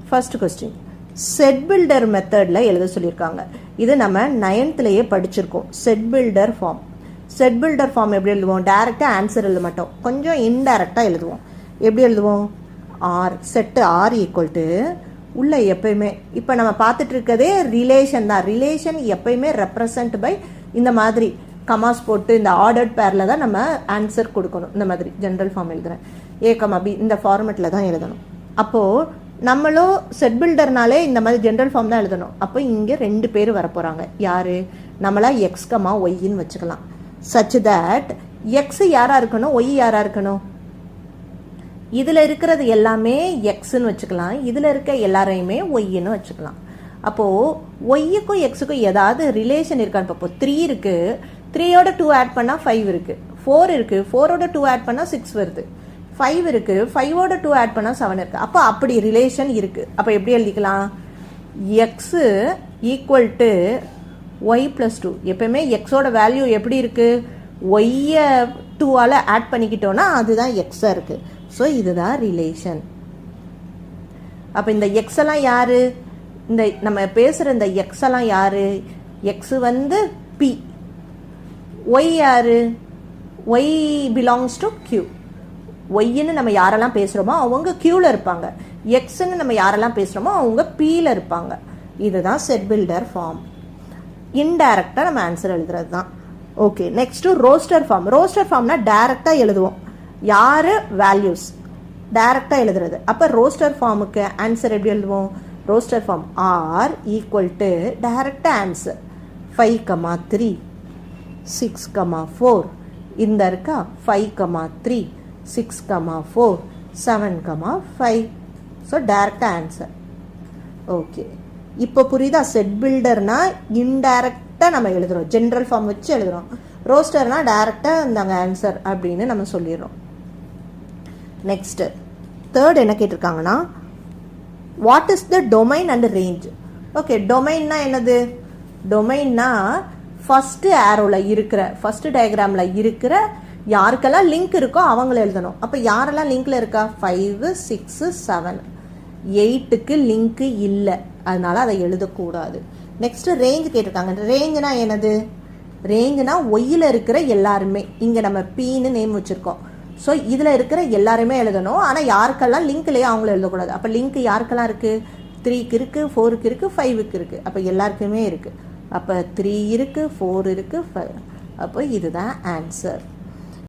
First question set builder மெத்தடில் எழுத சொல்லியிருக்காங்க. இது நம்ம 9th படிச்சிருக்கோம். Set builder form. Set builder form எப்படி எழுதுவோம்? டைரெக்டாக ஆன்சர் எழுத மாட்டோம், கொஞ்சம் இன்டைரக்டாக எழுதுவோம். எப்படி எழுதுவோம்? R set R equal to உள்ள எப்பயுமே இப்போ நம்ம பார்த்துட்டு இருக்கதே ரிலேஷன் தான். ரிலேஷன் எப்பயுமே ரெப்ரசன்ட் பை இந்த மாதிரி கமாஸ் போட்டு இந்த ஆர்டர்ட் பேரில் தான் நம்ம ஆன்சர் கொடுக்கணும். இந்த மாதிரி ஜென்ரல் ஃபார்ம் எழுதுறேன், ஏ கமா பி இந்த ஃபார்மெட்டில் தான் எழுதணும். அப்போது நம்மளும் செட் பில்டர்னாலே இந்த மாதிரி ஜென்ரல் ஃபார்ம் தான் எழுதணும். அப்போ இங்கே 2 பேர் வரப்போகிறாங்க. யார்? நம்மளா எக்ஸ் கமா ஒய்ன்னு வச்சுக்கலாம். சச் தட் எக்ஸ் யாராக இருக்கணும், ஒய் யாராக இருக்கணும்? இதில் இருக்கிறது எல்லாமே எக்ஸ்ன்னு வச்சுக்கலாம், இதில் இருக்க எல்லாரையுமே ஒய்ன்னு வச்சுக்கலாம். அப்போது ஒய்யுக்கும் எக்ஸுக்கும் ஏதாவது ரிலேஷன் இருக்கான்னு பார்ப்போம். 3 இருக்குது, 3யோட 2 ஆட் பண்ணால் 5 இருக்குது. 4 இருக்குது, 4ஓட 2 ஆட் பண்ணால் 6 வருது. 5 இருக்குது, 5ஓட 2 ஆட் பண்ணால் 7 இருக்குது. அப்போ அப்படி ரிலேஷன் இருக்குது. அப்போ எப்படி எழுதிக்கலாம்? X equal to y plus 2. எப்பயுமே எக்ஸோட வேல்யூ எப்படி இருக்குது? ஒய்யை 2ஆல் ஆட் பண்ணிக்கிட்டோன்னா அதுதான் எக்ஸாக இருக்குது. ஸோ இதுதான் ரிலேஷன். அப்போ இந்த எக்ஸ் எல்லாம் யாரு? இந்த நம்ம பேசுகிற இந்த எக்ஸ் எல்லாம் யாரு? எக்ஸ் வந்து பி. ஒய் யாரு? Y belongs to Q. ஒய்ன்னு நம்ம யாரெல்லாம் பேசுகிறோமோ அவங்க கியூவில் இருப்பாங்க, எக்ஸ்ன்னு நம்ம யாரெல்லாம் பேசுகிறோமோ அவங்க பியில் இருப்பாங்க. இதுதான் செட் பில்டர் ஃபார்ம். இன்டைரக்டாக நம்ம ஆன்சர் எழுதுறது தான். Okay, next roster form. Roster ஃபார்ம்னா டைரெக்டாக எழுதுவோம். யார்? வேல்யூஸ் டைரெக்டாக எழுதுறது. அப்போ ரோஸ்டர் ஃபார்முக்கு ஆன்சர் எப்படி எழுதுவோம்? Roster form R equal to டைரெக்டாக ஆன்சர் 5,3 6,4 இந்த இருக்கா 5,3 6,4 7,5. ஸோ டைரெக்டாக ஆன்சர். ஓகே, இப்போ புரியுதா? செட் பில்டர்னா இன்டைரக்டாக நம்ம எழுதுறோம், ஜென்ரல் ஃபார்ம் வச்சு எழுதுறோம். ரோஸ்டர்னா டைரெக்டாக இந்தாங்க ஆன்சர் அப்படின்னு நம்ம சொல்லிடுறோம். நெக்ஸ்ட்டு தேர்ட் என்ன கேட்டிருக்காங்கன்னா, what is the domain and range? Okay, டொமைன்னா என்னது? டொமைன்னா ஃபர்ஸ்ட் ஆரோவில் இருக்கிற, ஃபர்ஸ்ட் டயக்ராமில் இருக்கிற யாருக்கெல்லாம் லிங்க் இருக்கோ அவங்கள எழுதணும். அப்போ யாரெல்லாம் லிங்க்ல இருக்கா? 5 6 7 8க்கு லிங்க் இல்லை, அதனால அதை எழுதக்கூடாது. நெக்ஸ்ட் ரேஞ்ச் கேட்டிருக்காங்க. ரேஞ்சுனா என்னது? ரேஞ்சுனா ஒய்யில் இருக்கிற எல்லாருமே. இங்கே நம்ம பின்னு நேம் வச்சுருக்கோம். ஸோ இதில் இருக்கிற எல்லாருமே எழுதணும். ஆனால் யாருக்கெல்லாம் லிங்க் இல்லையோ அவங்கள எழுதக்கூடாது. அப்போ லிங்க் யாருக்கெல்லாம் இருக்குது? 3க்கு இருக்குது, 4க்கு இருக்குது, 5க்கு இருக்குது. அப்போ எல்லாருக்குமே இருக்குது. அப்போ 3 இருக்குது, 4 இருக்குது, 5. அப்போ இதுதான் ஆன்சர்.